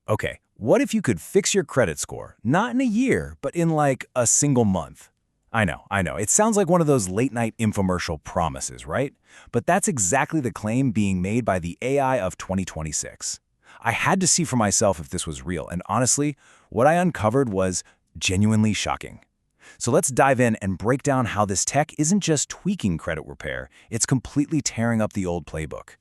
Okay, what if you could fix your credit score, not in a year, but in like a single month? I know. It sounds like one of those late-night infomercial promises, right? But that's exactly the claim being made by the AI of 2026. I had to see for myself if this was real, and honestly, what I uncovered was genuinely shocking. So let's dive in and break down how this tech isn't just tweaking credit repair, it's completely tearing up the old playbook.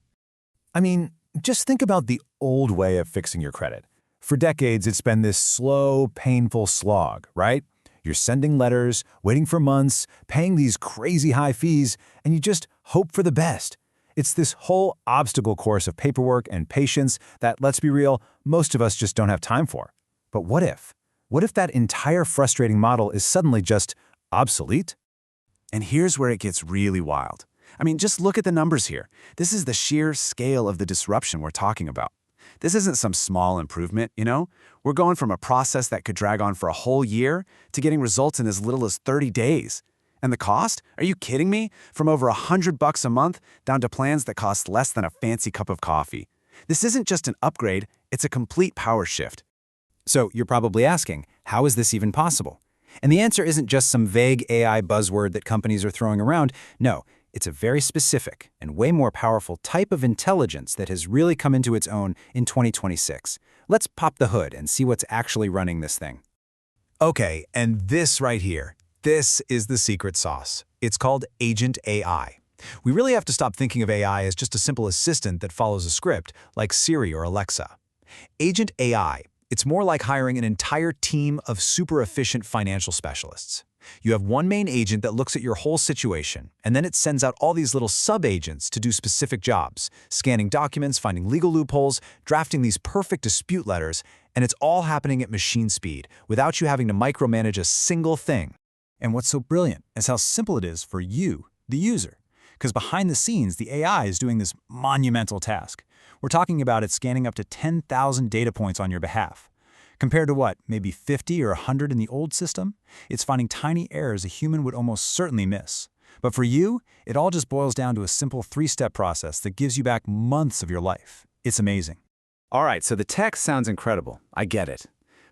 I mean, just think about the old way of fixing your credit. For decades, it's been this slow, painful slog, right? You're sending letters, waiting for months, paying these crazy high fees, and you just hope for the best. It's this whole obstacle course of paperwork and patience that, let's be real, most of us just don't have time for. But what if? What if that entire frustrating model is suddenly just obsolete? And here's where it gets really wild. I mean, just look at the numbers here. This is the sheer scale of the disruption we're talking about. This isn't some small improvement, you know? We're going from a process that could drag on for a whole year to getting results in as little as 30 days. And the cost? Are you kidding me? From over $100 a month down to plans that cost less than a fancy cup of coffee. This isn't just an upgrade, it's a complete power shift. So you're probably asking, how is this even possible? And the answer isn't just some vague AI buzzword that companies are throwing around. No, it's a very specific and way more powerful type of intelligence that has really come into its own in 2026. Let's pop the hood and see what's actually running this thing. Okay, and this right here, this is the secret sauce. It's called Agent AI. We really have to stop thinking of AI as just a simple assistant that follows a script like Siri or Alexa. Agent AI, it's more like hiring an entire team of super efficient financial specialists. You have one main agent that looks at your whole situation, and then it sends out all these little sub-agents to do specific jobs, scanning documents, finding legal loopholes, drafting these perfect dispute letters, and it's all happening at machine speed, without you having to micromanage a single thing. And what's so brilliant is how simple it is for you, the user. Because behind the scenes, the AI is doing this monumental task. We're talking about it scanning up to 10,000 data points on your behalf. Compared to what, maybe 50 or 100 in the old system? It's finding tiny errors a human would almost certainly miss. But for you, it all just boils down to a simple 3-step process that gives you back months of your life. It's amazing. All right, so the tech sounds incredible. I get it.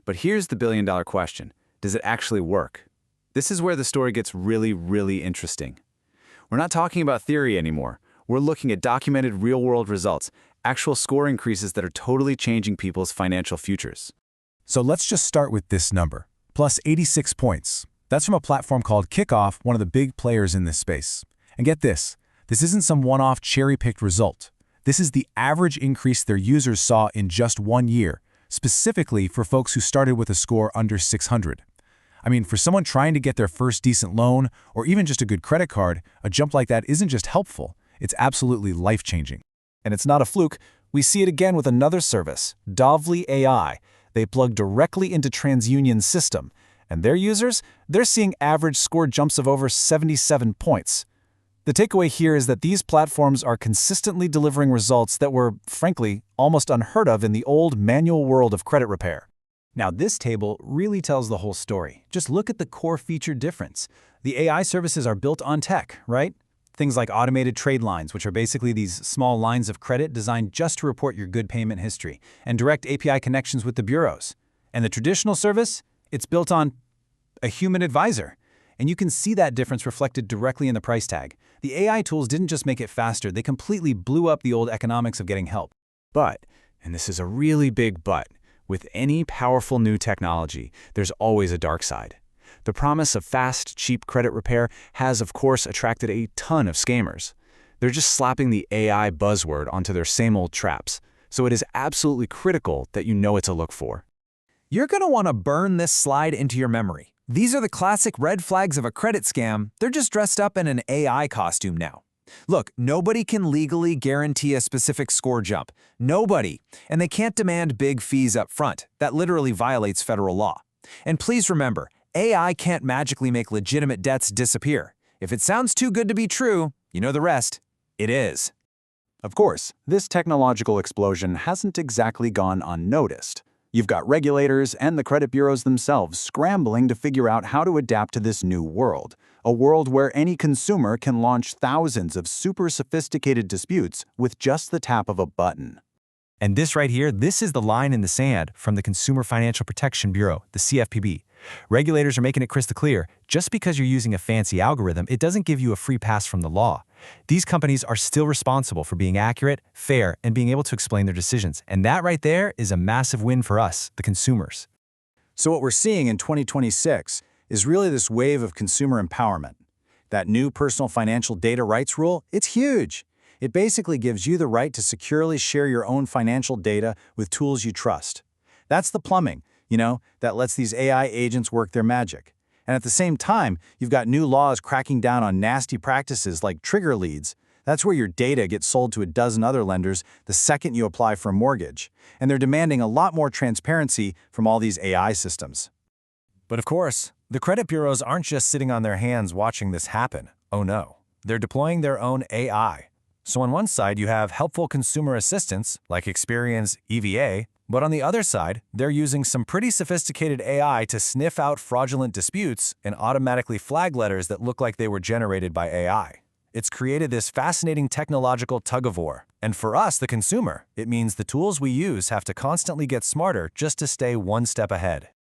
But here's the billion-dollar question. Does it actually work? This is where the story gets really, really interesting. We're not talking about theory anymore. We're looking at documented real-world results, actual score increases that are totally changing people's financial futures. So let's just start with this number, plus 86 points. That's from a platform called Kickoff, one of the big players in this space. And get this isn't some one-off cherry-picked result. This is the average increase their users saw in just 1 year, specifically for folks who started with a score under 600. I mean, for someone trying to get their first decent loan, or even just a good credit card, a jump like that isn't just helpful, it's absolutely life-changing. And it's not a fluke. We see it again with another service, Dovly AI. They plug directly into TransUnion's system, and their users, they're seeing average score jumps of over 77 points. The takeaway here is that these platforms are consistently delivering results that were, frankly, almost unheard of in the old manual world of credit repair. Now, this table really tells the whole story. Just look at the core feature difference. The AI services are built on tech, right? Things like automated trade lines, which are basically these small lines of credit designed just to report your good payment history, and direct API connections with the bureaus. And the traditional service, it's built on a human advisor. And you can see that difference reflected directly in the price tag. The AI tools didn't just make it faster, they completely blew up the old economics of getting help. But, and this is a really big but, with any powerful new technology, there's always a dark side. The promise of fast, cheap credit repair has, of course, attracted a ton of scammers. They're just slapping the AI buzzword onto their same old traps, so it is absolutely critical that you know what to look for. You're going to want to burn this slide into your memory. These are the classic red flags of a credit scam. They're just dressed up in an AI costume now. Look, nobody can legally guarantee a specific score jump. Nobody. And they can't demand big fees up front. That literally violates federal law. And please remember, AI can't magically make legitimate debts disappear. If it sounds too good to be true, you know the rest. It is. Of course, this technological explosion hasn't exactly gone unnoticed. You've got regulators and the credit bureaus themselves scrambling to figure out how to adapt to this new world, a world where any consumer can launch thousands of super sophisticated disputes with just the tap of a button. And this right here, this is the line in the sand from the Consumer Financial Protection Bureau, the CFPB. Regulators are making it crystal clear, just because you're using a fancy algorithm, it doesn't give you a free pass from the law. These companies are still responsible for being accurate, fair, and being able to explain their decisions. And that right there is a massive win for us, the consumers. So what we're seeing in 2026 is really this wave of consumer empowerment. That new personal financial data rights rule, it's huge. It basically gives you the right to securely share your own financial data with tools you trust. That's the plumbing, that lets these AI agents work their magic. And at the same time, you've got new laws cracking down on nasty practices like trigger leads. That's where your data gets sold to a dozen other lenders the second you apply for a mortgage. And they're demanding a lot more transparency from all these AI systems. But of course, the credit bureaus aren't just sitting on their hands watching this happen. Oh no. They're deploying their own AI. So on one side, you have helpful consumer assistants like Experian's EVA, but on the other side, they're using some pretty sophisticated AI to sniff out fraudulent disputes and automatically flag letters that look like they were generated by AI. It's created this fascinating technological tug-of-war. And for us, the consumer, it means the tools we use have to constantly get smarter just to stay one step ahead.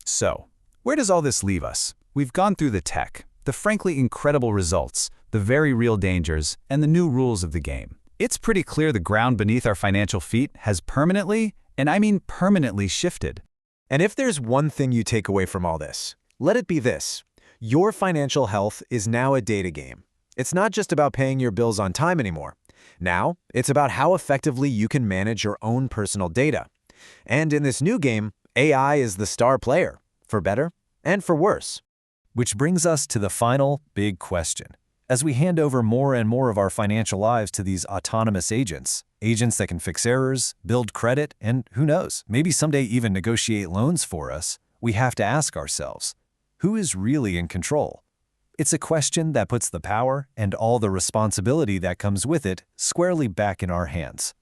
So, where does all this leave us? We've gone through the tech, the frankly incredible results, the very real dangers, and the new rules of the game. It's pretty clear the ground beneath our financial feet has permanently, and I mean permanently, shifted. And if there's one thing you take away from all this, let it be this. Your financial health is now a data game. It's not just about paying your bills on time anymore. Now, it's about how effectively you can manage your own personal data. And in this new game, AI is the star player, for better and for worse. Which brings us to the final big question. As we hand over more and more of our financial lives to these autonomous agents that can fix errors, build credit, and who knows, maybe someday even negotiate loans for us, we have to ask ourselves, who is really in control? It's a question that puts the power and all the responsibility that comes with it squarely back in our hands.